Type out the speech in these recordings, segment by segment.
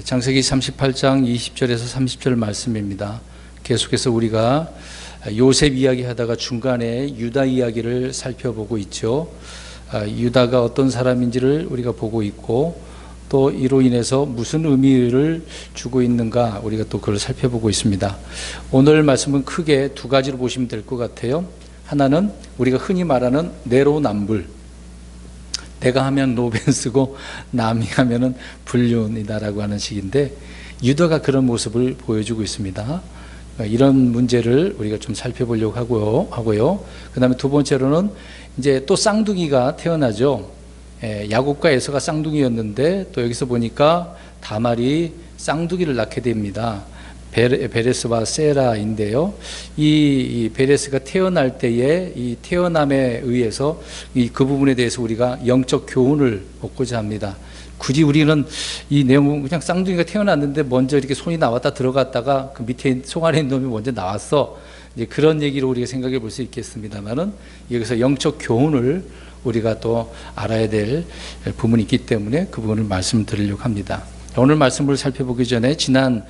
창세기 38장 20절에서 30절 말씀입니다. 계속해서 우리가 요셉 이야기 하다가 중간에 유다 이야기를 살펴보고 있죠. 유다가 어떤 사람인지를 우리가 보고 있고, 또 이로 인해서 무슨 의미를 주고 있는가 우리가 또 그걸 살펴보고 있습니다. 오늘 말씀은 크게 두 가지로 보시면 될 것 같아요. 하나는 우리가 흔히 말하는 내로남불, 내가 하면 노벤스고 남이 하면은 불륜이다라고 하는 식인데, 유다가 그런 모습을 보여주고 있습니다. 이런 문제를 우리가 좀 살펴보려고 하고요. 그 다음에 두 번째로는 이제 또 쌍둥이가 태어나죠. 야곱과 에서가 쌍둥이였는데 또 여기서 보니까 다말이 쌍둥이를 낳게 됩니다. 베레스와 세라인데요. 이 베레스가 태어날 때에 이 태어남에 의해서 그 부분에 대해서 우리가 영적 교훈을 얻고자 합니다. 굳이 우리는 이 내용은 그냥 쌍둥이가 태어났는데 먼저 이렇게 손이 나왔다 들어갔다가 그 밑에 속 안에 있는 놈이 먼저 나왔어, 이제 그런 얘기로 우리가 생각해 볼 수 있겠습니다만은, 여기서 영적 교훈을 우리가 또 알아야 될 부분이 있기 때문에 그 부분을 말씀드리려고 합니다. 오늘 말씀을 살펴보기 전에 지난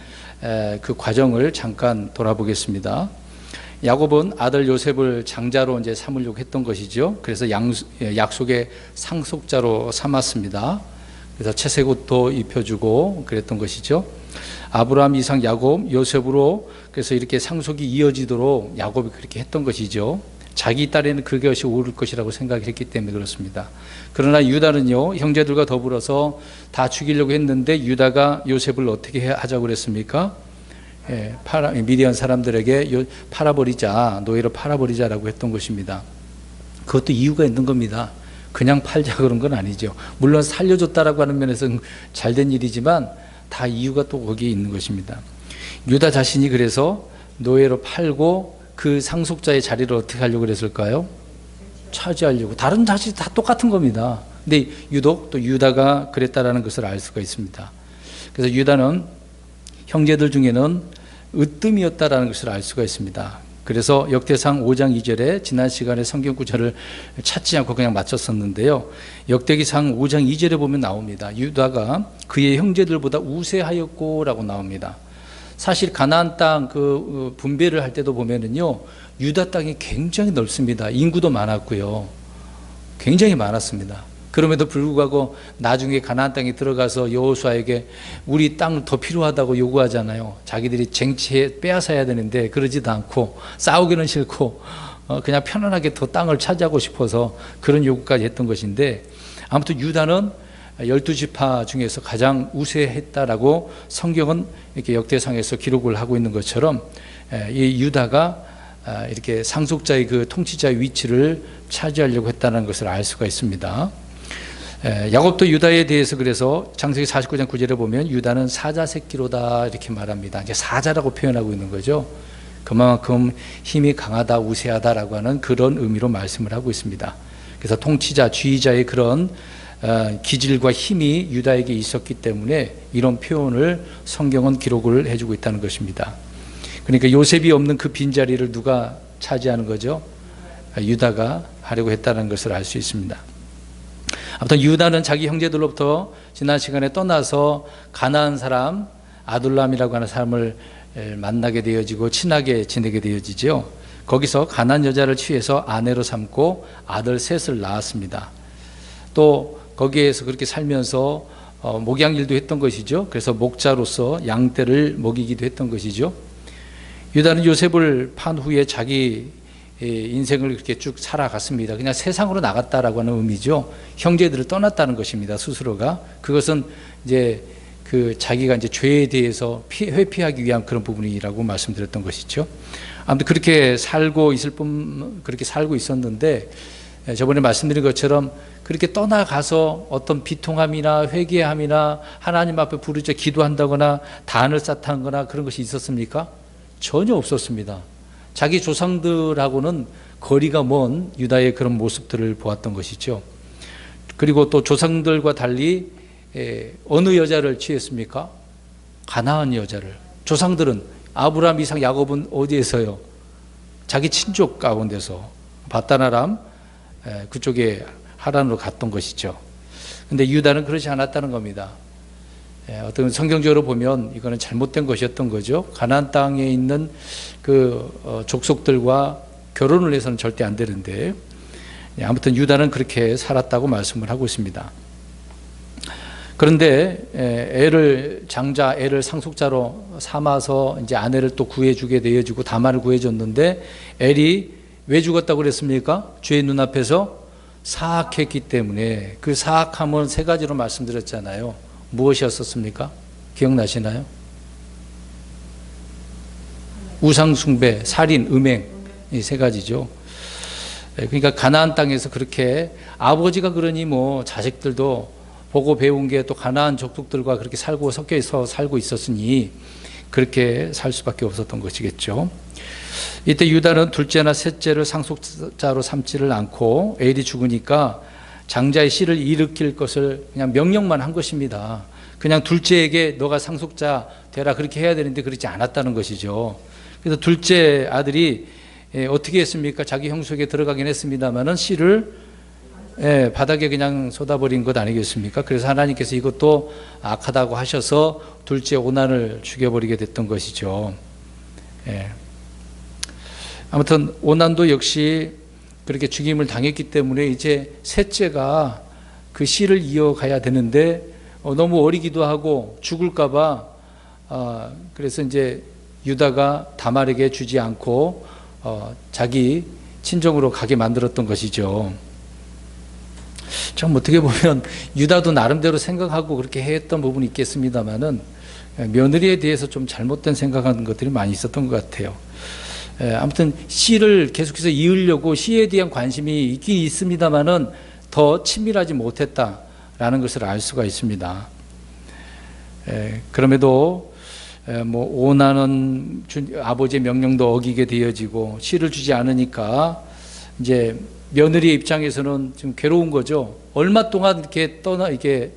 그 과정을 잠깐 돌아보겠습니다. 야곱은 아들 요셉을 장자로 이제 삼으려고 했던 것이죠. 그래서 약속의 상속자로 삼았습니다. 그래서 채색옷도 입혀주고 그랬던 것이죠. 아브라함, 이삭, 야곱, 요셉으로 그래서 이렇게 상속이 이어지도록 야곱이 그렇게 했던 것이죠. 자기 딸에는 그것이 옳을 것이라고 생각했기 때문에 그렇습니다. 그러나 유다는요, 형제들과 더불어서 다 죽이려고 했는데 유다가 요셉을 어떻게 하자고 그랬습니까? 미디안 사람들에게 팔아버리자, 노예로 팔아버리자라고 했던 것입니다. 그것도 이유가 있는 겁니다. 그냥 팔자 그런 건 아니죠. 물론 살려줬다라고 하는 면에서는 잘된 일이지만 다 이유가 또 거기에 있는 것입니다. 유다 자신이 그래서 노예로 팔고 그 상속자의 자리를 어떻게 하려고 그랬을까요? 차지하려고. 다른 자식 다 똑같은 겁니다. 근데 유독 또 유다가 그랬다라는 것을 알 수가 있습니다. 그래서 유다는 형제들 중에는 으뜸이었다라는 것을 알 수가 있습니다. 그래서 역대상 5장 2절에 지난 시간에 성경 구절을 찾지 않고 그냥 맞췄었는데요. 역대기상 5장 2절에 보면 나옵니다. 유다가 그의 형제들보다 우세하였고라고 나옵니다. 사실 가나안 땅 그 분배를 할 때도 보면은요, 유다 땅이 굉장히 넓습니다. 인구도 많았고요. 굉장히 많았습니다. 그럼에도 불구하고 나중에 가나안 땅에 들어가서 여호수아에게 우리 땅 더 필요하다고 요구하잖아요. 자기들이 쟁취해 빼앗아야 되는데 그러지도 않고, 싸우기는 싫고 그냥 편안하게 더 땅을 차지하고 싶어서 그런 요구까지 했던 것인데, 아무튼 유다는 12지파 중에서 가장 우세했다라고 성경은 이렇게 역대상에서 기록을 하고 있는 것처럼, 이 유다가 이렇게 상속자의 그 통치자의 위치를 차지하려고 했다는 것을 알 수가 있습니다. 야곱도 유다에 대해서 그래서 창세기 49장 9절에 보면 유다는 사자 새끼로다 이렇게 말합니다. 이제 사자라고 표현하고 있는 거죠. 그만큼 힘이 강하다, 우세하다라고 하는 그런 의미로 말씀을 하고 있습니다. 그래서 통치자, 지휘자의 그런 기질과 힘이 유다에게 있었기 때문에 이런 표현을 성경은 기록을 해주고 있다는 것입니다. 그러니까 요셉이 없는 그 빈자리를 누가 차지하는 거죠? 유다가 하려고 했다는 것을 알 수 있습니다. 아무튼 유다는 자기 형제들로부터 지난 시간에 떠나서 가나안 사람 아둘람이라고 하는 사람을 만나게 되어지고 친하게 지내게 되어지죠. 거기서 가나안 여자를 취해서 아내로 삼고 아들 셋을 낳았습니다. 또 거기에서 그렇게 살면서 목양일도 했던 것이죠. 그래서 목자로서 양떼를 먹이기도 했던 것이죠. 유다는 요셉을 판 후에 자기 인생을 그렇게 쭉 살아갔습니다. 그냥 세상으로 나갔다라고 하는 의미죠. 형제들을 떠났다는 것입니다. 스스로가. 그것은 이제 그 자기가 이제 죄에 대해서 회피하기 위한 그런 부분이라고 말씀드렸던 것이죠. 아무튼 그렇게 살고 그렇게 살고 있었는데, 저번에 말씀드린 것처럼 그렇게 떠나가서 어떤 비통함이나 회개함이나 하나님 앞에 부르짖어 기도한다거나 단을 쌓다거나 그런 것이 있었습니까? 전혀 없었습니다. 자기 조상들하고는 거리가 먼 유다의 그런 모습들을 보았던 것이죠. 그리고 또 조상들과 달리 어느 여자를 취했습니까? 가나안 여자를. 조상들은 아브라함, 이삭, 야곱은 어디에서요? 자기 친족 가운데서 바다나람 그쪽에 하란으로 갔던 것이죠. 근데 유다는 그렇지 않았다는 겁니다. 어떤 성경적으로 보면 이거는 잘못된 것이었던 거죠. 가나안 땅에 있는 그 족속들과 결혼을 해서는 절대 안 되는데, 아무튼 유다는 그렇게 살았다고 말씀을 하고 있습니다. 그런데 장자 애를 상속자로 삼아서 이제 아내를 또 구해주게 되어지고 다말을 구해줬는데, 엘이 왜 죽었다고 그랬습니까? 주의 눈앞에서 사악했기 때문에. 그 사악함은 세 가지로 말씀드렸잖아요. 무엇이었습니까? 기억나시나요? 우상숭배, 살인, 음행, 이 세 가지죠. 그러니까 가나안 땅에서 그렇게, 아버지가 그러니 뭐 자식들도 보고 배운 게 또 가나안 족속들과 그렇게 섞여서 살고 있었으니 그렇게 살 수밖에 없었던 것이겠죠. 이때 유다는 둘째나 셋째를 상속자로 삼지를 않고, 엘이 죽으니까 장자의 씨를 일으킬 것을 그냥 명령만 한 것입니다. 그냥 둘째에게 너가 상속자 되라 그렇게 해야 되는데 그렇지 않았다는 것이죠. 그래서 둘째 아들이 어떻게 했습니까? 자기 형 속에 들어가긴 했습니다만은 씨를 바닥에 그냥 쏟아버린 것 아니겠습니까? 그래서 하나님께서 이것도 악하다고 하셔서 둘째 오난을 죽여버리게 됐던 것이죠. 아무튼 오난도 역시 그렇게 죽임을 당했기 때문에 이제 셋째가 그 씨를 이어가야 되는데 너무 어리기도 하고 죽을까봐, 그래서 이제 유다가 다말에게 주지 않고 자기 친정으로 가게 만들었던 것이죠. 참 어떻게 보면 유다도 나름대로 생각하고 그렇게 했던 부분이 있겠습니다만은 며느리에 대해서 좀 잘못된 생각하는 것들이 많이 있었던 것 같아요. 아무튼 씨를 계속해서 이으려고 씨에 대한 관심이 있긴 있습니다만은 더 친밀하지 못했다라는 것을 알 수가 있습니다. 그럼에도 뭐 오난은 아버지의 명령도 어기게 되어지고 씨를 주지 않으니까 이제 며느리의 입장에서는 좀 괴로운 거죠. 얼마 동안 이렇게 이렇게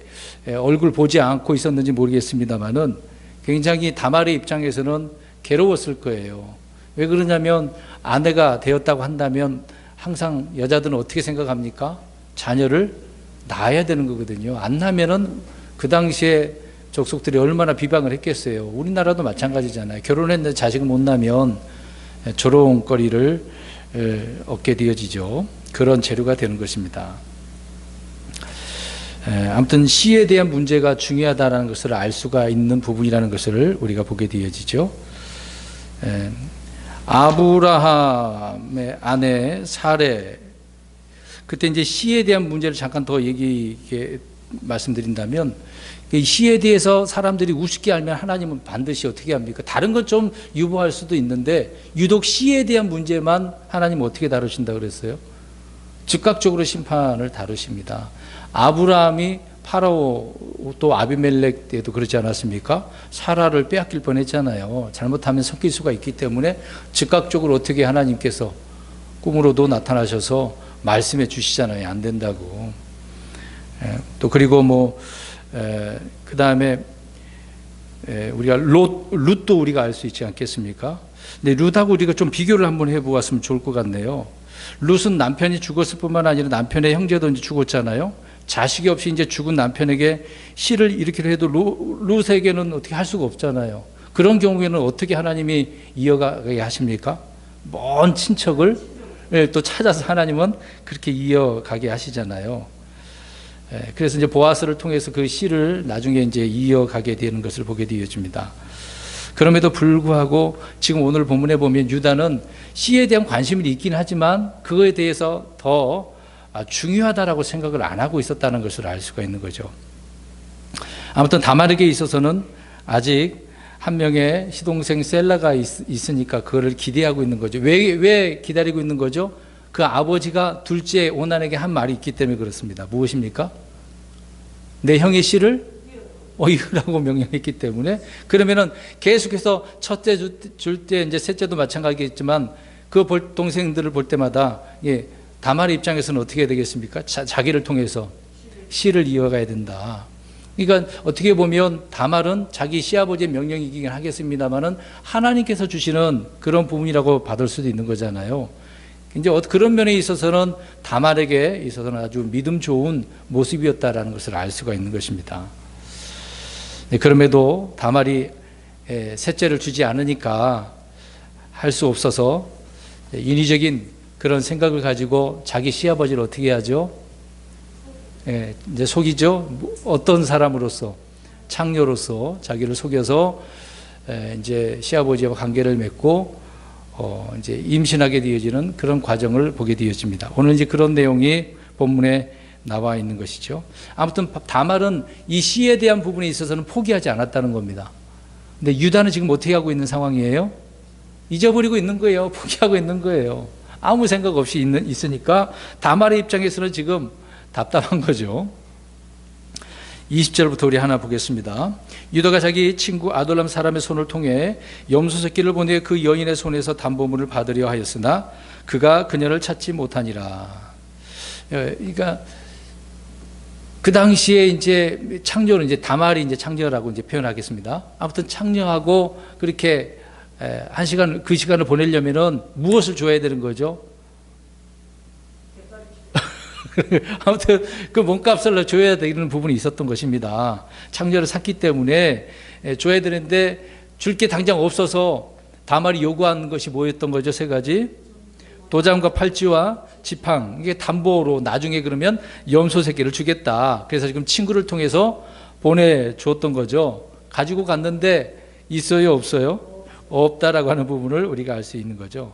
얼굴 보지 않고 있었는지 모르겠습니다만은 굉장히 다말의 입장에서는 괴로웠을 거예요. 왜 그러냐면 아내가 되었다고 한다면 항상 여자들은 어떻게 생각합니까? 자녀를 낳아야 되는 거거든요. 안 낳으면은 그 당시에 족속들이 얼마나 비방을 했겠어요. 우리나라도 마찬가지잖아요. 결혼했는데 자식을 못 낳으면 조롱거리를 얻게 되어지죠. 그런 재료가 되는 것입니다. 아무튼 씨에 대한 문제가 중요하다는 것을 알 수가 있는 부분이라는 것을 우리가 보게 되어지죠. 아브라함의 아내 사레, 그때 이제 씨에 대한 문제를 잠깐 더 말씀드린다면, 씨에 대해서 사람들이 우습게 알면 하나님은 반드시 어떻게 합니까? 다른 건 좀 유보할 수도 있는데 유독 씨에 대한 문제만 하나님 어떻게 다루신다 그랬어요? 즉각적으로 심판을 다루십니다. 아브라함이 파라오 또 아비멜렉 때도 그렇지 않았습니까? 사라를 빼앗길 뻔했잖아요. 잘못하면 섞일 수가 있기 때문에 즉각적으로 어떻게 하나님께서 꿈으로도 나타나셔서 말씀해 주시잖아요. 안 된다고. 또 그리고 그 다음에 우리가 룻도 우리가 알 수 있지 않겠습니까? 근데 룻하고 우리가 좀 비교를 한번 해보았으면 좋을 것 같네요. 룻은 남편이 죽었을 뿐만 아니라 남편의 형제도 이제 죽었잖아요. 자식이 없이 이제 죽은 남편에게 씨를 일으키려 해도 룻에게는 어떻게 할 수가 없잖아요. 그런 경우에는 어떻게 하나님이 이어가게 하십니까? 먼 친척을 또 찾아서 하나님은 그렇게 이어가게 하시잖아요. 그래서 이제 보아스를 통해서 그 씨를 나중에 이제 이어가게 되는 것을 보게 되어집니다. 그럼에도 불구하고 지금 오늘 본문에 보면 유다는 씨에 대한 관심이 있긴 하지만 그거에 대해서 더 중요하다라고 생각을 안 하고 있었다는 것을 알 수가 있는 거죠. 아무튼 다말에게 있어서는 아직 한 명의 시동생 셀라가 있으니까 그거를 기대하고 있는 거죠. 왜 기다리고 있는 거죠? 그 아버지가 둘째 오난에게 한 말이 있기 때문에 그렇습니다. 무엇입니까? 내 형의 씨를 이으라고 명령했기 때문에. 그러면은 계속해서 첫째 줄 때 이제 셋째도 마찬가지겠지만 그 동생들을 볼 때마다 다말의 입장에서는 어떻게 해야 되겠습니까? 자기를 통해서 씨를 이어가야 된다. 그러니까 어떻게 보면 다말은 자기 시아버지의 명령이긴 하겠습니다만은 하나님께서 주시는 그런 부분이라고 받을 수도 있는 거잖아요. 이제 그런 면에 있어서는 다말에게 있어서는 아주 믿음 좋은 모습이었다라는 것을 알 수가 있는 것입니다. 그럼에도 다말이 셋째를 주지 않으니까 할 수 없어서 인위적인 그런 생각을 가지고 자기 시아버지를 어떻게 하죠? 이제 속이죠. 어떤 사람으로서, 창녀로서 자기를 속여서 이제 시아버지와 관계를 맺고 이제 임신하게 되어지는 그런 과정을 보게 되어집니다. 오늘 이제 그런 내용이 본문에 나와 있는 것이죠. 아무튼 다말은 이 씨에 대한 부분에 있어서는 포기하지 않았다는 겁니다. 근데 유다는 지금 어떻게 하고 있는 상황이에요? 잊어버리고 있는 거예요. 포기하고 있는 거예요. 아무 생각 없이 있으니까 다말의 입장에서는 지금 답답한 거죠. 20절부터 우리 하나 보겠습니다. 유다가 자기 친구 아돌람 사람의 손을 통해 염소 새끼를 보내 그 여인의 손에서 담보물을 받으려 하였으나 그가 그녀를 찾지 못하니라. 그러니까 그 당시에 이제 창녀는 이제 다말이 이제 창녀라고 이제 표현하겠습니다. 아무튼 창녀하고 그렇게 한 시간 그 시간을 보내려면은 무엇을 줘야 되는 거죠? 아무튼 그 몸값을 줘야 되는 부분이 있었던 것입니다. 창녀를 샀기 때문에 줘야 되는데 줄 게 당장 없어서 다말이 요구한 것이 뭐였던 거죠? 세 가지. 도장과 팔찌와 지팡, 이게 담보로 나중에 그러면 염소 새끼를 주겠다. 그래서 지금 친구를 통해서 보내주었던 거죠. 가지고 갔는데 있어요, 없어요? 없다라고 하는 부분을 우리가 알 수 있는 거죠.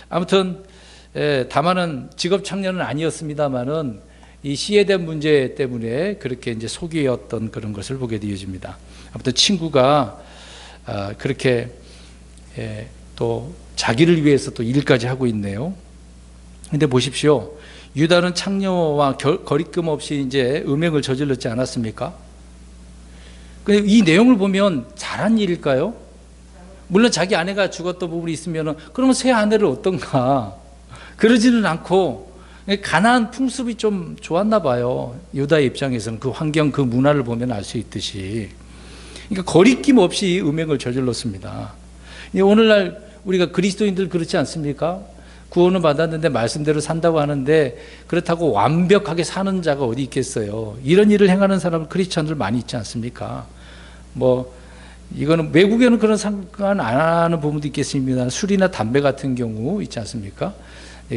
아무튼 다만은 직업 창녀는 아니었습니다만은 이 씨에 대한 문제 때문에 그렇게 이제 속이었던 그런 것을 보게 되어집니다. 아무튼 친구가 그렇게 또 자기를 위해서 또 일까지 하고 있네요. 근데 보십시오. 유다는 창녀와 거리낌 없이 이제 음행을 저질렀지 않았습니까? 근데 이 내용을 보면 잘한 일일까요? 물론 자기 아내가 죽었던 부분이 있으면 그러면 새 아내를 얻던가 그러지는 않고 가나안 풍습이 좀 좋았나 봐요. 유다의 입장에서는 그 환경, 그 문화를 보면 알 수 있듯이. 그러니까 거리낌 없이 음행을 저질렀습니다. 오늘날 우리가 그리스도인들 그렇지 않습니까? 구원을 받았는데 말씀대로 산다고 하는데 그렇다고 완벽하게 사는 자가 어디 있겠어요? 이런 일을 행하는 사람은 크리스찬들 많이 있지 않습니까? 이거는 외국에는 그런 상관 안 하는 부분도 있겠습니다. 술이나 담배 같은 경우 있지 않습니까?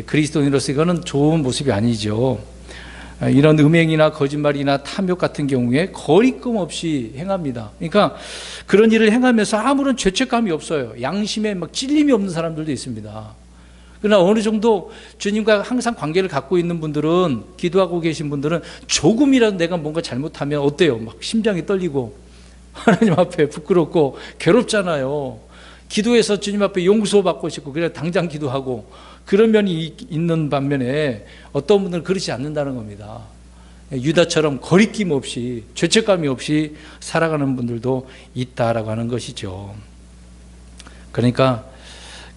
그리스도인으로서 이거는 좋은 모습이 아니죠. 이런 음행이나 거짓말이나 탐욕 같은 경우에 거리낌 없이 행합니다. 그러니까 그런 일을 행하면서 아무런 죄책감이 없어요. 양심에 막 찔림이 없는 사람들도 있습니다. 그러나 어느 정도 주님과 항상 관계를 갖고 있는 분들은, 기도하고 계신 분들은 조금이라도 내가 뭔가 잘못하면 어때요? 막 심장이 떨리고 하나님 앞에 부끄럽고 괴롭잖아요. 기도해서 주님 앞에 용서받고 싶고 그래 당장 기도하고 그런 면이 있는 반면에 어떤 분들은 그렇지 않는다는 겁니다. 유다처럼 거리낌 없이 죄책감이 없이 살아가는 분들도 있다라고 하는 것이죠. 그러니까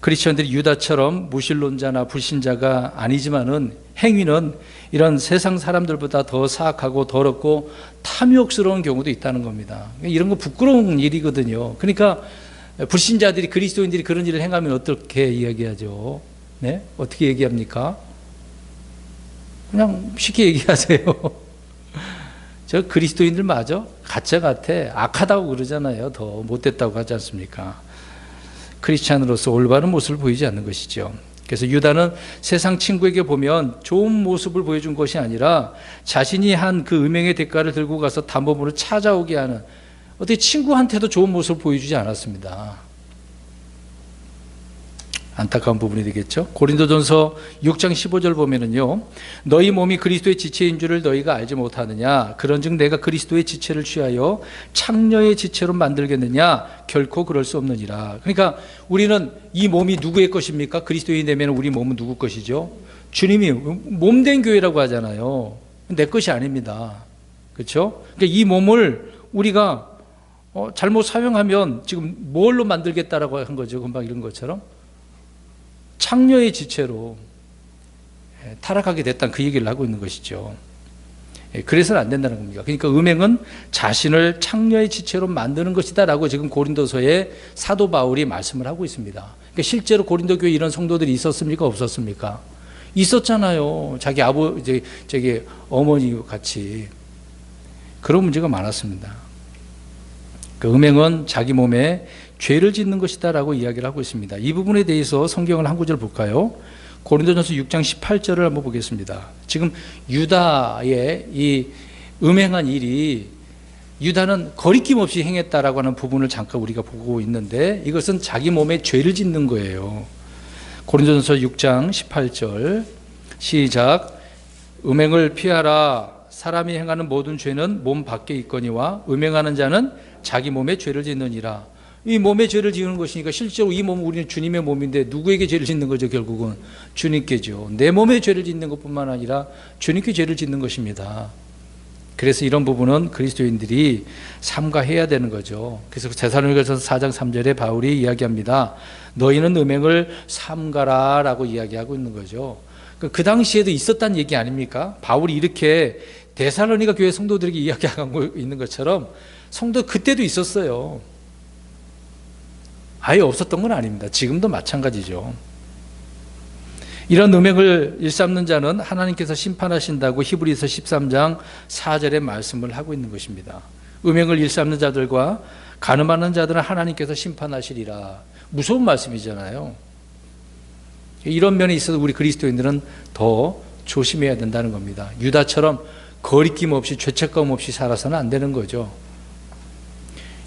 크리스천들이 유다처럼 무신론자나 불신자가 아니지만은 행위는 이런 세상 사람들보다 더 사악하고 더럽고 탐욕스러운 경우도 있다는 겁니다. 이런 거 부끄러운 일이거든요. 그러니까 불신자들이, 그리스도인들이 그런 일을 행하면 어떻게 이야기하죠? 네? 어떻게 얘기합니까? 그냥 쉽게 얘기하세요. 저 그리스도인들 맞아? 가짜 같아. 악하다고 그러잖아요. 더 못됐다고 하지 않습니까? 크리스찬으로서 올바른 모습을 보이지 않는 것이죠. 그래서 유다는 세상 친구에게 보면 좋은 모습을 보여준 것이 아니라 자신이 한 그 음행의 대가를 들고 가서 담보물을 찾아오게 하는, 어떻게 친구한테도 좋은 모습을 보여주지 않았습니다. 안타까운 부분이 되겠죠. 고린도전서 6장 15절 보면은요, 너희 몸이 그리스도의 지체인 줄을 너희가 알지 못하느냐? 그런즉 내가 그리스도의 지체를 취하여 창녀의 지체로 만들겠느냐? 결코 그럴 수 없느니라. 그러니까 우리는 이 몸이 누구의 것입니까? 그리스도인이 되면 우리 몸은 누구 것이죠? 주님이 몸된 교회라고 하잖아요. 내 것이 아닙니다. 그렇죠? 그러니까 이 몸을 우리가 잘못 사용하면 지금 뭘로 만들겠다라고 한 거죠. 금방 이런 것처럼. 창녀의 지체로 타락하게 됐다는 그 얘기를 하고 있는 것이죠. 그래서는 안 된다는 겁니다. 그러니까 음행은 자신을 창녀의 지체로 만드는 것이다 라고 지금 고린도서에 사도 바울이 말씀을 하고 있습니다. 그러니까 실제로 고린도 교회에 이런 성도들이 있었습니까? 없었습니까? 있었잖아요. 자기 어머니 같이. 그런 문제가 많았습니다. 그 음행은 자기 몸에 죄를 짓는 것이다라고 이야기를 하고 있습니다. 이 부분에 대해서 성경을 한 구절 볼까요? 고린도전서 6장 18절을 한번 보겠습니다. 지금 유다의 이 음행한 일이 유다는 거리낌 없이 행했다라고 하는 부분을 잠깐 우리가 보고 있는데 이것은 자기 몸에 죄를 짓는 거예요. 고린도전서 6장 18절 시작. 음행을 피하라. 사람이 행하는 모든 죄는 몸 밖에 있거니와 음행하는 자는 자기 몸에 죄를 짓느니라. 이 몸에 죄를 지는 것이니까 실제로 이 몸은 우리는 주님의 몸인데 누구에게 죄를 짓는 거죠? 결국은 주님께죠. 내 몸에 죄를 짓는 것뿐만 아니라 주님께 죄를 짓는 것입니다. 그래서 이런 부분은 그리스도인들이 삼가해야 되는 거죠. 그래서 데살로니가서 4장 3절에 바울이 이야기합니다. 너희는 음행을 삼가라 라고 이야기하고 있는 거죠. 그 당시에도 있었다는 얘기 아닙니까? 바울이 이렇게 데살로니가 교회 성도들에게 이야기하고 있는 것처럼 성도 그때도 있었어요. 아예 없었던 건 아닙니다. 지금도 마찬가지죠. 이런 음행을 일삼는 자는 하나님께서 심판하신다고 히브리서 13장 4절에 말씀을 하고 있는 것입니다. 음행을 일삼는 자들과 간음하는 자들은 하나님께서 심판하시리라. 무서운 말씀이잖아요. 이런 면에 있어서 우리 그리스도인들은 더 조심해야 된다는 겁니다. 유다처럼 거리낌 없이 죄책감 없이 살아서는 안 되는 거죠.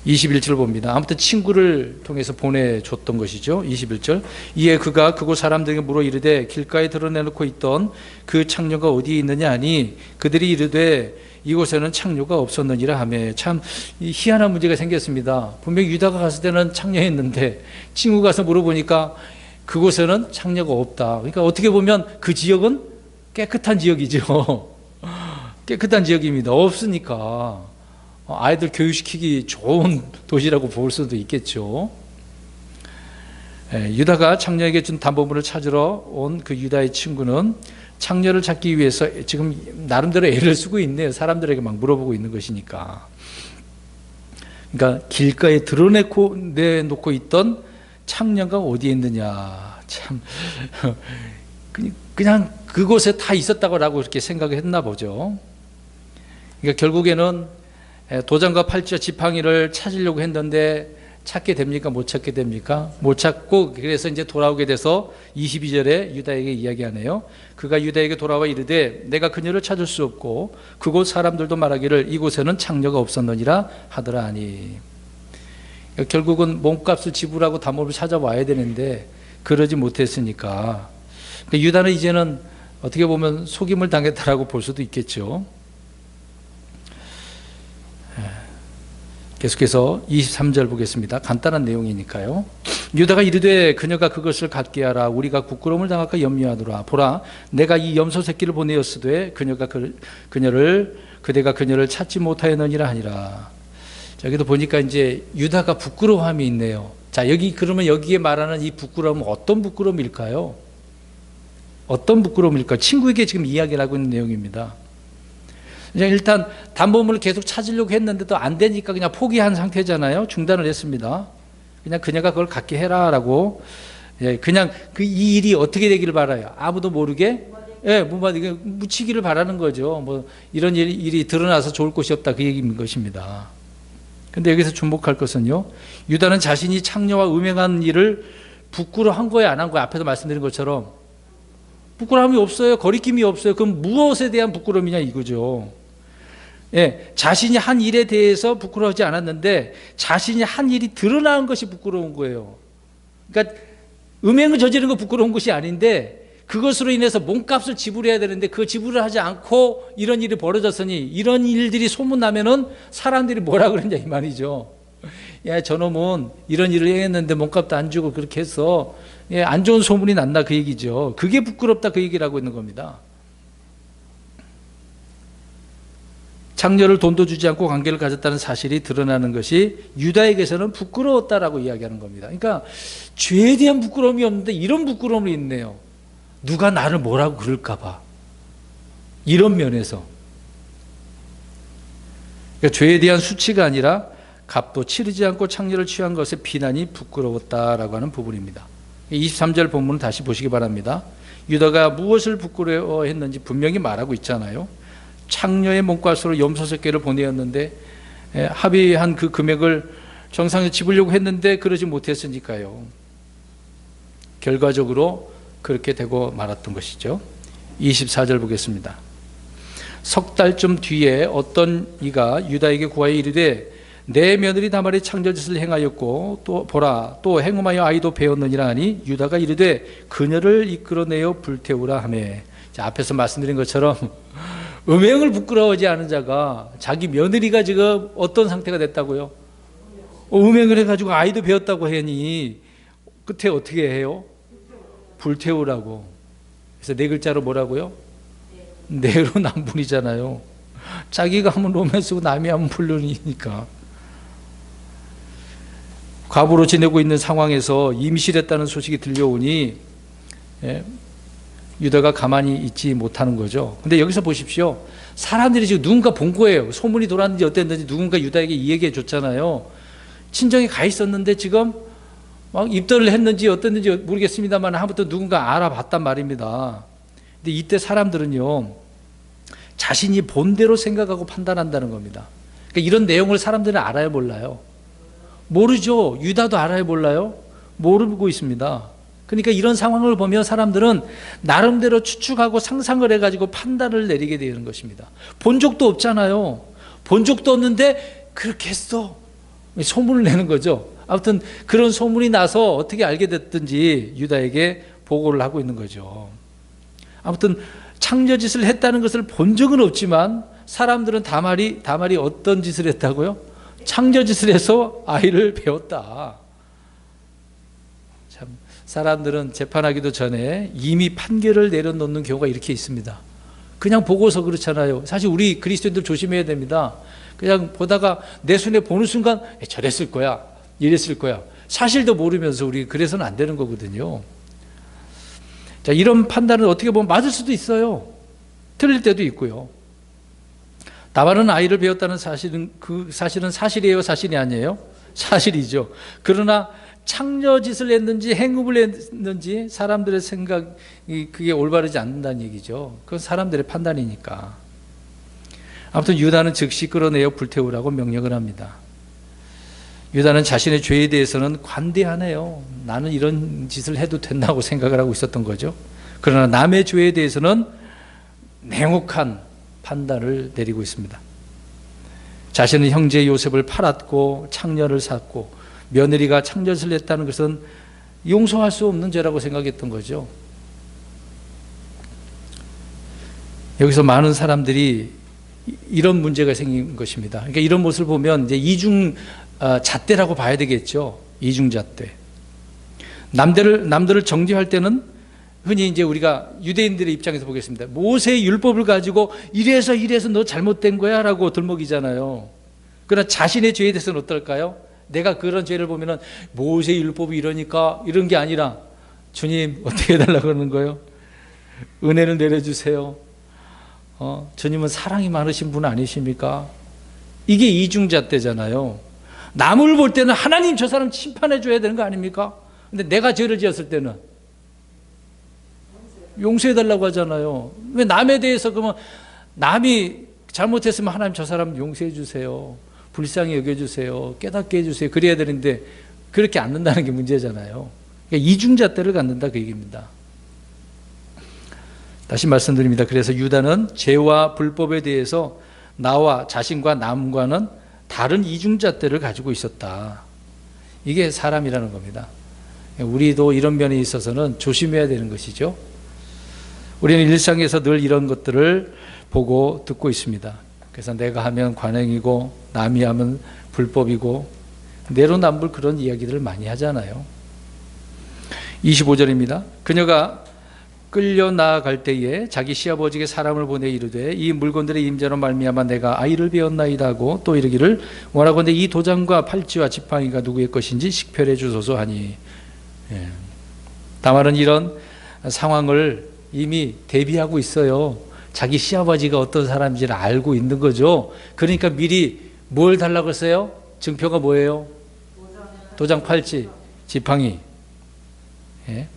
21절 봅니다. 아무튼 친구를 통해서 보내줬던 것이죠. 21절. 이에 그가 그곳 사람들에게 물어 이르되 길가에 드러내놓고 있던 그 창녀가 어디에 있느냐 하니 그들이 이르되 이곳에는 창녀가 없었느니라 하며 참 희한한 문제가 생겼습니다. 분명히 유다가 갔을 때는 창녀였는데 친구가 가서 물어보니까 그곳에는 창녀가 없다. 그러니까 어떻게 보면 그 지역은 깨끗한 지역이죠. 깨끗한 지역입니다. 없으니까 아이들 교육시키기 좋은 도시라고 볼 수도 있겠죠. 유다가 창녀에게 준 담보물을 찾으러 온 그 유다의 친구는 창녀를 찾기 위해서 지금 나름대로 애를 쓰고 있네요. 사람들에게 막 물어보고 있는 것이니까. 그러니까 길가에 내놓고 있던 창녀가 어디에 있느냐. 참 그냥 그곳에 다 있었다고 이렇게 생각을 했나 보죠. 그러니까 결국에는 도장과 팔찌와 지팡이를 찾으려고 했는데 찾게 됩니까? 못 찾게 됩니까? 못 찾고 그래서 이제 돌아오게 돼서 22절에 유다에게 이야기하네요. 그가 유다에게 돌아와 이르되 내가 그녀를 찾을 수 없고 그곳 사람들도 말하기를 이곳에는 창녀가 없었느니라 하더라 하니. 결국은 몸값을 지불하고 담보를 찾아와야 되는데 그러지 못했으니까 유다는 이제는 어떻게 보면 속임을 당했다라고 볼 수도 있겠죠. 계속해서 23절 보겠습니다. 간단한 내용이니까요. 유다가 이르되 그녀가 그것을 갖게 하라. 우리가 부끄러움을 당할까 염려하노라. 보라 내가 이 염소 새끼를 보내었으되 그대가 그녀를 찾지 못하였느니라 하니라. 자, 여기도 보니까 이제 유다가 부끄러움이 있네요. 자, 그러면 여기에 말하는 이 부끄러움은 어떤 부끄러움일까요? 어떤 부끄러움일까요? 친구에게 지금 이야기를 하고 있는 내용입니다. 일단 담보물을 계속 찾으려고 했는데도 안 되니까 그냥 포기한 상태잖아요. 중단을 했습니다. 그냥 그녀가 그걸 갖게 해라라고. 그냥 이 일이 어떻게 되기를 바라요. 아무도 모르게 묻히기를 바라는 거죠. 뭐 이런 일이 드러나서 좋을 곳이 없다 그 얘기인 것입니다. 근데 여기서 주목할 것은요. 유다는 자신이 창녀와 음행한 일을 부끄러워한 거야 안 한 거야. 앞에서 말씀드린 것처럼 부끄러움이 없어요. 거리낌이 없어요. 그럼 무엇에 대한 부끄러움이냐 이거죠. 자신이 한 일에 대해서 부끄러워하지 않았는데 자신이 한 일이 드러나는 것이 부끄러운 거예요. 그러니까 음행을 저지르는 거 부끄러운 것이 아닌데 그것으로 인해서 몸값을 지불해야 되는데 그 지불을 하지 않고 이런 일이 벌어졌으니 이런 일들이 소문나면은 사람들이 뭐라 그러냐 이 말이죠. 야, 저놈은 이런 일을 행했는데 몸값도 안 주고 그렇게 해서 안 좋은 소문이 났나 그 얘기죠. 그게 부끄럽다 그 얘기를 하고 있는 겁니다. 창녀를 돈도 주지 않고 관계를 가졌다는 사실이 드러나는 것이 유다에게서는 부끄러웠다라고 이야기하는 겁니다. 그러니까 죄에 대한 부끄러움이 없는데 이런 부끄러움이 있네요. 누가 나를 뭐라고 그럴까 봐. 이런 면에서. 그러니까 죄에 대한 수치가 아니라 값도 치르지 않고 창녀를 취한 것에 비난이 부끄러웠다라고 하는 부분입니다. 23절 본문을 다시 보시기 바랍니다. 유다가 무엇을 부끄러워했는지 분명히 말하고 있잖아요. 창녀의 몸값으로 염소 새끼를 보내었는데 합의한 그 금액을 정상에 집으려고 했는데 그러지 못했으니까요. 결과적으로 그렇게 되고 말았던 것이죠. 24절 보겠습니다. 석 달쯤 뒤에 어떤 이가 유다에게 구하여 이르되 내 며느리 다말이 창조짓을 행하였고 또 보라 또 행음하여 아이도 배웠느니라 하니 유다가 이르되 그녀를 이끌어내어 불태우라 하매. 자, 앞에서 말씀드린 것처럼 음행을 부끄러워하지 않은 자가 자기 며느리가 지금 어떤 상태가 됐다고요? 음행을 해가지고 아이도 배웠다고 하니 끝에 어떻게 해요? 불태우라고. 그래서 네 글자로 뭐라고요? 내로남불이잖아요. 자기가 하면 로맨스고 남이 하면 불륜이니까. 과부로 지내고 있는 상황에서 임신했다는 소식이 들려오니 유다가 가만히 있지 못하는 거죠. 근데 여기서 보십시오. 사람들이 지금 누군가 본 거예요. 소문이 돌았는지 어땠는지 누군가 유다에게 이야기해 줬잖아요. 친정에 가 있었는데 지금 막 입덧을 했는지 어땠는지 모르겠습니다만 아무튼 누군가 알아봤단 말입니다. 근데 이때 사람들은요, 자신이 본대로 생각하고 판단한다는 겁니다. 그러니까 이런 내용을 사람들은 알아요, 몰라요? 모르죠. 유다도 알아요, 몰라요? 모르고 있습니다. 그러니까 이런 상황을 보면 사람들은 나름대로 추측하고 상상을 해가지고 판단을 내리게 되는 것입니다. 본 적도 없잖아요. 본 적도 없는데 그렇게 했어. 소문을 내는 거죠. 아무튼 그런 소문이 나서 어떻게 알게 됐든지 유다에게 보고를 하고 있는 거죠. 아무튼 창녀짓을 했다는 것을 본 적은 없지만 사람들은 다말이 어떤 짓을 했다고요? 창녀짓을 해서 아이를 배웠다. 참, 사람들은 재판하기도 전에 이미 판결을 내려놓는 경우가 이렇게 있습니다. 그냥 보고서 그렇잖아요. 사실 우리 그리스도인들 조심해야 됩니다. 그냥 보다가 내 손에 보는 순간 저랬을 거야, 이랬을 거야. 사실도 모르면서 우리 그래서는 안 되는 거거든요. 자, 이런 판단은 어떻게 보면 맞을 수도 있어요. 틀릴 때도 있고요. 다말은 아이를 배웠다는 사실은 그 사실은 사실이에요, 사실이 아니에요? 사실이죠. 그러나 창녀짓을 했는지 행음을 했는지 사람들의 생각이 그게 올바르지 않는다는 얘기죠. 그건 사람들의 판단이니까. 아무튼 유다는 즉시 끌어내어 불태우라고 명령을 합니다. 유다는 자신의 죄에 대해서는 관대하네요. 나는 이런 짓을 해도 된다고 생각을 하고 있었던 거죠. 그러나 남의 죄에 대해서는 냉혹한 판단을 내리고 있습니다. 자신은 형제 요셉을 팔았고 창녀를 샀고 며느리가 창녀짓을 했다는 것은 용서할 수 없는 죄라고 생각했던 거죠. 여기서 많은 사람들이 이런 문제가 생긴 것입니다. 그러니까 이런 모습을 보면 이제 이중 잣대라고 봐야 되겠죠. 이중 잣대. 남들을 정죄할 때는 흔히 이제 우리가 유대인들의 입장에서 보겠습니다. 모세의 율법을 가지고 이래서 너 잘못된 거야라고 들먹이잖아요. 그러나 자신의 죄에 대해서는 어떨까요? 내가 그런 죄를 보면은 모세의 율법이 이러니까 이런 게 아니라 주님 어떻게 해달라고 그러는 거예요? 은혜를 내려주세요. 주님은 사랑이 많으신 분 아니십니까? 이게 이중잣대잖아요. 남을 볼 때는 하나님 저 사람 심판해 줘야 되는 거 아닙니까? 근데 내가 죄를 지었을 때는 용서해 달라고 하잖아요. 왜 남에 대해서 그러면 남이 잘못했으면 하나님 저 사람 용서해 주세요. 불쌍히 여겨주세요. 깨닫게 해주세요. 그래야 되는데 그렇게 않는다는 게 문제잖아요. 그러니까 이중잣대를 갖는다 그 얘기입니다. 다시 말씀드립니다. 그래서 유다는 죄와 불법에 대해서 나와 자신과 남과는 다른 이중잣대를 가지고 있었다. 이게 사람이라는 겁니다. 우리도 이런 면에 있어서는 조심해야 되는 것이죠. 우리는 일상에서 늘 이런 것들을 보고 듣고 있습니다. 그래서 내가 하면 관행이고 남이 하면 불법이고 내로남불 그런 이야기들을 많이 하잖아요. 25절입니다. 그녀가 끌려 나아갈 때에 자기 시아버지에게 사람을 보내 이르되 이 물건들의 임자로 말미암아 내가 아이를 배었나이다 하고 또 이르기를 원하건대 이 도장과 팔찌와 지팡이가 누구의 것인지 식별해 주소서 하니. 다말은 이런 상황을 이미 대비하고 있어요. 자기 시아버지가 어떤 사람인지를 알고 있는 거죠. 그러니까 미리 뭘 달라고 했어요? 증표가 뭐예요? 도장, 팔찌, 지팡이. 예?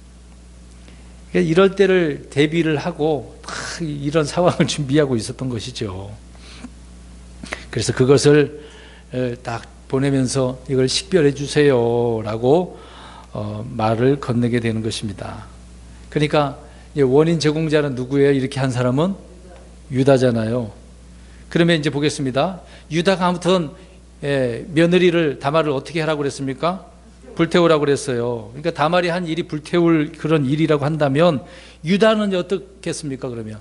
그러니까 이럴 때를 대비를 하고 이런 상황을 준비하고 있었던 것이죠. 그래서 그것을 딱 보내면서 이걸 식별해 주세요라고 말을 건네게 되는 것입니다. 그러니까 원인 제공자는 누구예요? 이렇게 한 사람은 유다잖아요. 그러면 이제 보겠습니다. 유다가 아무튼 며느리를 다말을 어떻게 하라고 그랬습니까? 불태우라고 그랬어요. 그러니까 다말이 한 일이 불태울 그런 일이라고 한다면 유다는 어떻겠습니까? 그러면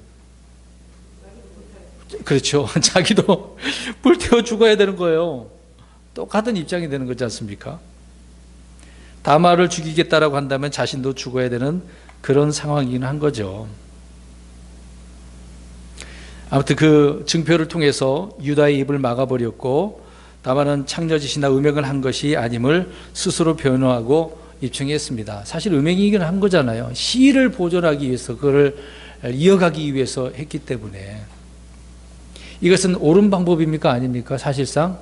그렇죠. 자기도 불태워 죽어야 되는 거예요. 똑같은 입장이 되는 거지 않습니까? 다말을 죽이겠다라고 한다면 자신도 죽어야 되는 그런 상황이긴 한 거죠. 아무튼 그 증표를 통해서 유다의 입을 막아버렸고 다말은 창녀짓이나 음행을 한 것이 아님을 스스로 변호하고 입증했습니다. 사실 음행이긴 한 거잖아요. 시를 보존하기 위해서 그걸 이어가기 위해서 했기 때문에. 이것은 옳은 방법입니까? 아닙니까? 사실상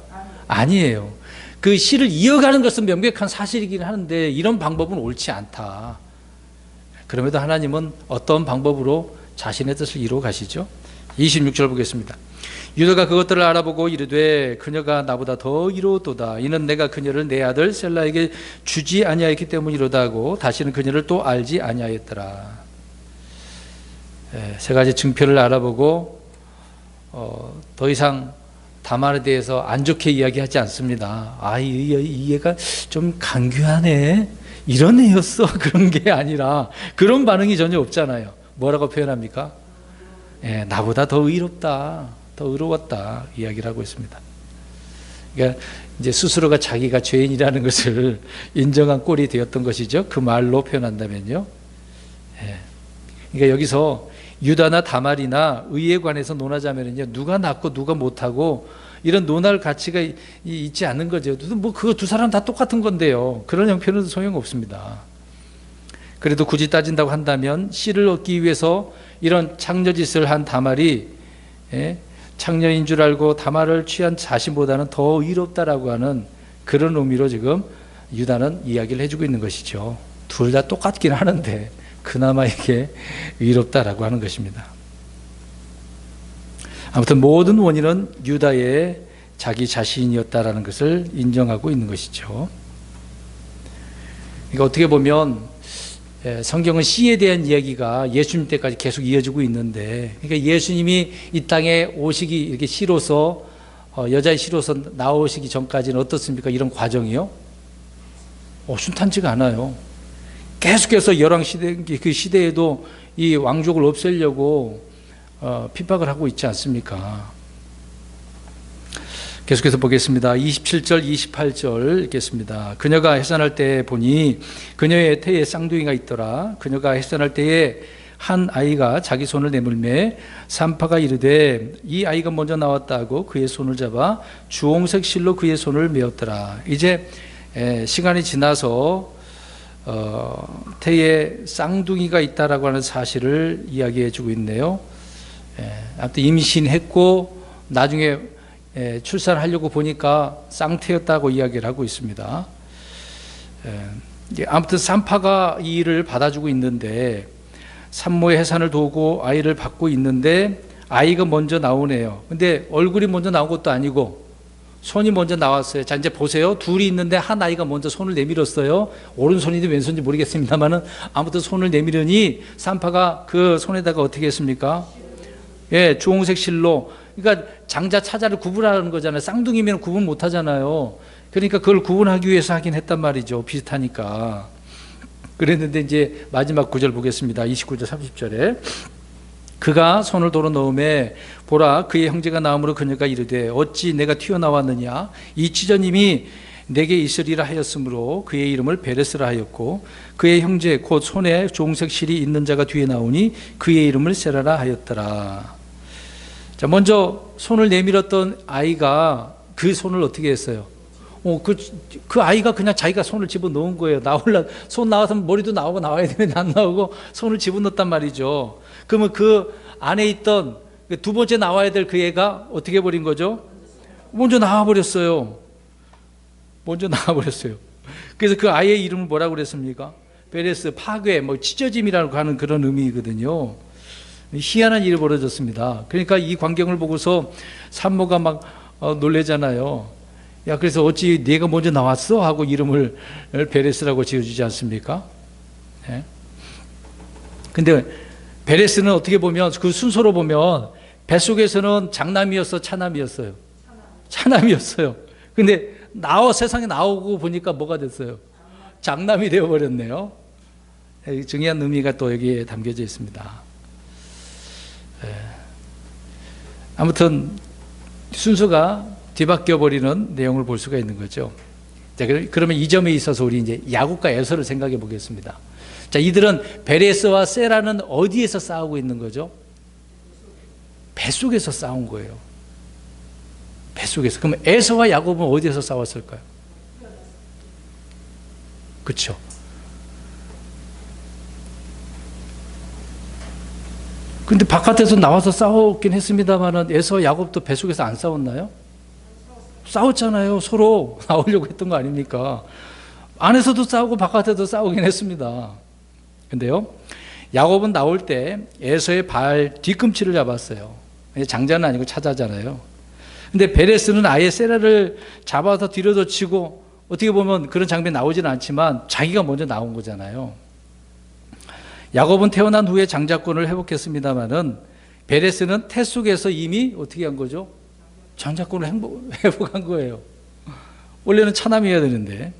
아니에요. 그 시를 이어가는 것은 명백한 사실이긴 하는데 이런 방법은 옳지 않다. 그럼에도 하나님은 어떤 방법으로 자신의 뜻을 이루어 가시죠? 26절 보겠습니다. 유다가 그것들을 알아보고 이르되 그녀가 나보다 더 이로도다. 이는 내가 그녀를 내 아들 셀라에게 주지 아니하였기 때문이로다 하고 다시는 그녀를 또 알지 아니하였더라. 세 가지 증표를 알아보고 더 이상 다말에 대해서 안 좋게 이야기하지 않습니다. 이 애가 좀 간교하네. 이런 애였어. 그런 게 아니라 그런 반응이 전혀 없잖아요. 뭐라고 표현합니까? 나보다 더 의롭다. 더 의로웠다. 이야기를 하고 있습니다. 그러니까 이제 스스로가 자기가 죄인이라는 것을 인정한 꼴이 되었던 것이죠. 그 말로 표현한다면요. 그러니까 여기서 유다나 다말이나 의에 관해서 논하자면요, 누가 낫고 누가 못하고 이런 논할 가치가 있지 않는 거죠. 뭐 그거 두 사람 다 똑같은 건데요. 그런 형편은 소용없습니다. 그래도 굳이 따진다고 한다면 씨를 얻기 위해서 이런 창녀짓을 한 다말이 창녀인 줄 알고 다말을 취한 자신보다는 더 의롭다라고 하는 그런 의미로 지금 유다는 이야기를 해주고 있는 것이죠. 둘 다 똑같긴 하는데 그나마 이게 의롭다라고 하는 것입니다. 아무튼 모든 원인은 유다의 자기 자신이었다라는 것을 인정하고 있는 것이죠. 그러니까 어떻게 보면 성경은 씨에 대한 이야기가 예수님 때까지 계속 이어지고 있는데, 그러니까 예수님이 이 땅에 오시기 이렇게 씨로서 여자의 씨로서 나오시기 전까지는 어떻습니까? 이런 과정이요? 순탄치가 않아요. 계속해서 열왕 시대 그 시대에도 이 왕족을 없애려고 핍박을 하고 있지 않습니까? 계속해서 보겠습니다. 27절, 28절 읽겠습니다. 그녀가 해산할 때 보니 그녀의 태에 쌍둥이가 있더라. 그녀가 해산할 때에 한 아이가 자기 손을 내밀매 산파가 이르되 이 아이가 먼저 나왔다고 그의 손을 잡아 주홍색 실로 그의 손을 메었더라. 이제 시간이 지나서 태에 쌍둥이가 있다라고 하는 사실을 이야기해 주고 있네요. 아무튼 임신했고 나중에 출산하려고 보니까 쌍태였다고 이야기를 하고 있습니다. 아무튼 산파가 이 일을 받아주고 있는데 산모의 해산을 도우고 아이를 받고 있는데 아이가 먼저 나오네요. 근데 얼굴이 먼저 나온 것도 아니고 손이 먼저 나왔어요. 자, 이제 보세요. 둘이 있는데 한 아이가 먼저 손을 내밀었어요. 오른손인지 왼손인지 모르겠습니다만은 아무튼 손을 내밀으니 산파가 그 손에다가 어떻게 했습니까? 주홍색 실로. 그러니까 장자 차자를 구분하는 거잖아요. 쌍둥이면 구분 못 하잖아요. 그러니까 그걸 구분하기 위해서 하긴 했단 말이죠. 비슷하니까. 그랬는데 이제 마지막 구절 보겠습니다. 29절 30절에 그가 손을 도로 넣음에 보라 그의 형제가 나옴으로 그녀가 이르되 어찌 내가 튀어나왔느냐 이 치저님이 내게 있으리라 하였으므로 그의 이름을 베레스라 하였고 그의 형제 곧 손에 주홍색 실이 있는 자가 뒤에 나오니 그의 이름을 세라라 하였더라. 자, 먼저 손을 내밀었던 아이가 그 손을 어떻게 했어요? 그 아이가 그냥 자기가 손을 집어넣은 거예요. 손 나와서 머리도 나오고 나와야 되는데 안 나오고 손을 집어넣었단 말이죠. 그러면 그 안에 있던 두 번째 나와야 될 그 애가 어떻게 해버린 거죠? 먼저 나와버렸어요. 그래서 그 아이의 이름을 뭐라고 그랬습니까? 베레스, 파괴, 찢어짐이라고 하는 그런 의미거든요. 희한한 일이 벌어졌습니다. 그러니까 이 광경을 보고서 산모가 막 놀래잖아요. 야, 그래서 어찌 네가 먼저 나왔어? 하고 이름을 베레스라고 지어주지 않습니까? 예. 근데 베레스는 어떻게 보면 그 순서로 보면 뱃속에서는 장남이었어, 차남이었어요? 차남이었어요. 근데 세상에 나오고 보니까 뭐가 됐어요? 장남이 되어버렸네요. 중요한 의미가 또 여기에 담겨져 있습니다. 아무튼 순서가 뒤바뀌어 버리는 내용을 볼 수가 있는 거죠. 자, 그러면 이 점에 있어서 우리 이제 야곱과 에서를 생각해 보겠습니다. 자, 이들은 베레스와 세라는 어디에서 싸우고 있는 거죠? 뱃속에서 싸운 거예요. 뱃속에서. 그럼 에서와 야곱은 어디에서 싸웠을까요? 그렇죠. 근데 바깥에서 나와서 싸웠긴 했습니다만은 에서 야곱도 뱃속에서 안 싸웠나요? 싸웠잖아요. 서로 나오려고 했던 거 아닙니까? 안에서도 싸우고 바깥에도 싸우긴 했습니다. 근데요, 야곱은 나올 때 에서의 발 뒤꿈치를 잡았어요. 장자는 아니고 차자잖아요. 근데 베레스는 아예 세라를 잡아서 뒤로 젖히고, 어떻게 보면 그런 장면이 나오지는 않지만 자기가 먼저 나온 거잖아요. 야곱은 태어난 후에 장자권을 회복했습니다마는 베레스는 태 속에서 이미 어떻게 한 거죠? 장자권을 회복한 거예요. 원래는 차남이어야 되는데.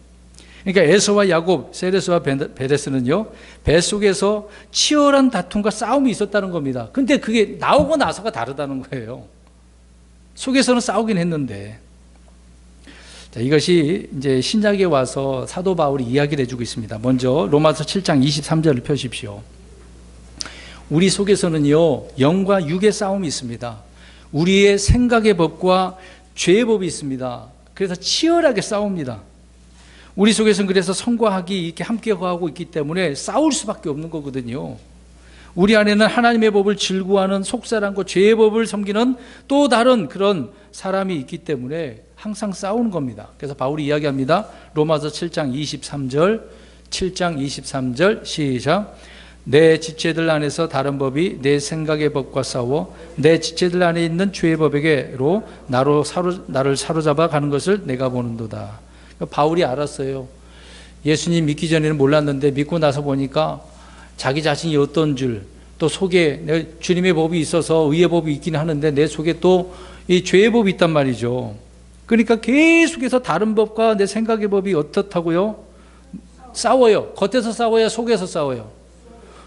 그러니까 에서와 야곱, 세레스와 베레스는요, 뱃속에서 치열한 다툼과 싸움이 있었다는 겁니다. 근데 그게 나오고 나서가 다르다는 거예요. 속에서는 싸우긴 했는데. 자, 이것이 이제 신약에 와서 사도 바울이 이야기를 해주고 있습니다. 먼저 로마서 7장 23절을 펴십시오. 우리 속에서는요, 영과 육의 싸움이 있습니다. 우리의 생각의 법과 죄의 법이 있습니다. 그래서 치열하게 싸웁니다. 우리 속에서는 그래서 성과 학이 이렇게 함께 거하고 있기 때문에 싸울 수밖에 없는 거거든요. 우리 안에는 하나님의 법을 즐거워하는 속사람과 죄의 법을 섬기는 또 다른 그런 사람이 있기 때문에 항상 싸우는 겁니다. 그래서 바울이 이야기합니다. 로마서 7장 23절 시작. 내 지체들 안에서 다른 법이 내 생각의 법과 싸워 내 지체들 안에 있는 죄의 법에게로 나를 사로잡아 가는 것을 내가 보는도다. 바울이 알았어요. 예수님 믿기 전에는 몰랐는데 믿고 나서 보니까 자기 자신이 어떤 줄, 또 속에 주님의 법이 있어서 의의 법이 있긴 하는데 내 속에 또 이 죄의 법이 있단 말이죠. 그러니까 계속해서 다른 법과 내 생각의 법이 어떻다고요? 싸워요. 겉에서 싸워요? 속에서 싸워요?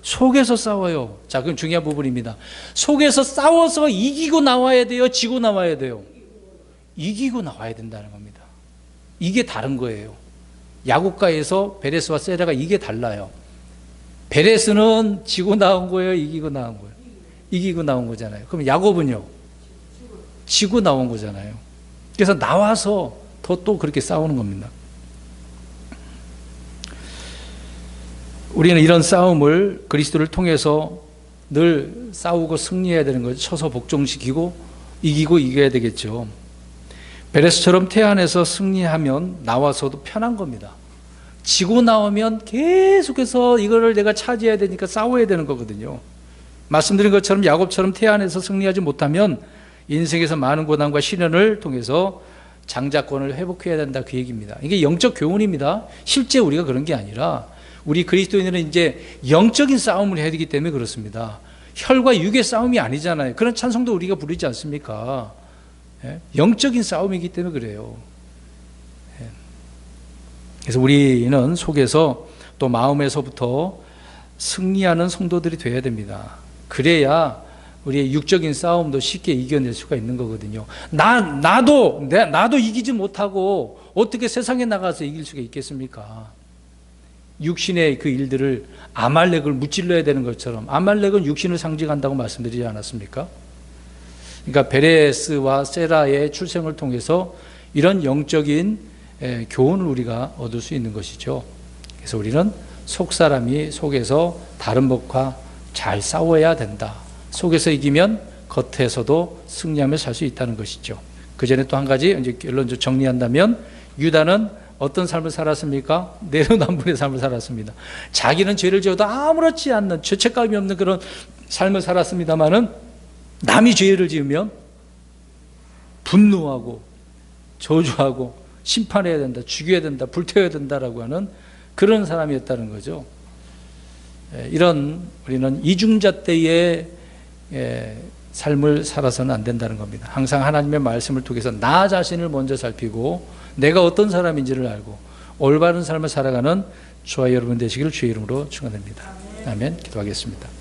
속에서 싸워요. 자, 그럼 중요한 부분입니다. 속에서 싸워서 이기고 나와야 돼요? 지고 나와야 돼요? 이기고 나와야 된다는 겁니다. 이게 다른 거예요. 야곱과에서 베레스와 세라가 이게 달라요. 베레스는 지고 나온 거예요? 이기고 나온 거예요? 이기고 나온 거잖아요. 그럼 야곱은요? 지고 나온 거잖아요. 그래서 나와서 또 그렇게 싸우는 겁니다. 우리는 이런 싸움을 그리스도를 통해서 늘 싸우고 승리해야 되는 거죠. 쳐서 복종시키고 이기고 이겨야 되겠죠. 베레스처럼 태안에서 승리하면 나와서도 편한 겁니다. 지고 나오면 계속해서 이거를 내가 차지해야 되니까 싸워야 되는 거거든요. 말씀드린 것처럼 야곱처럼 태안에서 승리하지 못하면 인생에서 많은 고난과 시련을 통해서 장자권을 회복해야 된다, 그 얘기입니다. 이게 영적 교훈입니다. 실제 우리가 그런 게 아니라 우리 그리스도인들은 이제 영적인 싸움을 해야 되기 때문에 그렇습니다. 혈과 육의 싸움이 아니잖아요. 그런 찬송도 우리가 부르지 않습니까? 영적인 싸움이기 때문에 그래요. 그래서 우리는 속에서 또 마음에서부터 승리하는 성도들이 되어야 됩니다. 그래야 우리의 육적인 싸움도 쉽게 이겨낼 수가 있는 거거든요. 나도 이기지 못하고 어떻게 세상에 나가서 이길 수가 있겠습니까? 육신의 그 일들을 아말렉을 무찔러야 되는 것처럼, 아말렉은 육신을 상징한다고 말씀드리지 않았습니까? 그러니까 베레스와 세라의 출생을 통해서 이런 영적인 교훈을 우리가 얻을 수 있는 것이죠. 그래서 우리는 속사람이 속에서 다른 법과 잘 싸워야 된다. 속에서 이기면 겉에서도 승리하며 살 수 있다는 것이죠. 그 전에 또 한 가지 이제 결론적으로 정리한다면, 유다는 어떤 삶을 살았습니까? 내로남불의 삶을 살았습니다. 자기는 죄를 지어도 아무렇지 않는, 죄책감이 없는 그런 삶을 살았습니다마는 남이 죄를 지으면 분노하고 저주하고 심판해야 된다, 죽여야 된다, 불태워야 된다라고 하는 그런 사람이었다는 거죠. 이런 우리는 이중자 때의 삶을 살아서는 안 된다는 겁니다. 항상 하나님의 말씀을 통해서 나 자신을 먼저 살피고 내가 어떤 사람인지를 알고 올바른 삶을 살아가는 저와 여러분 되시기를 주의 이름으로 축원합니다. 아멘. 기도하겠습니다.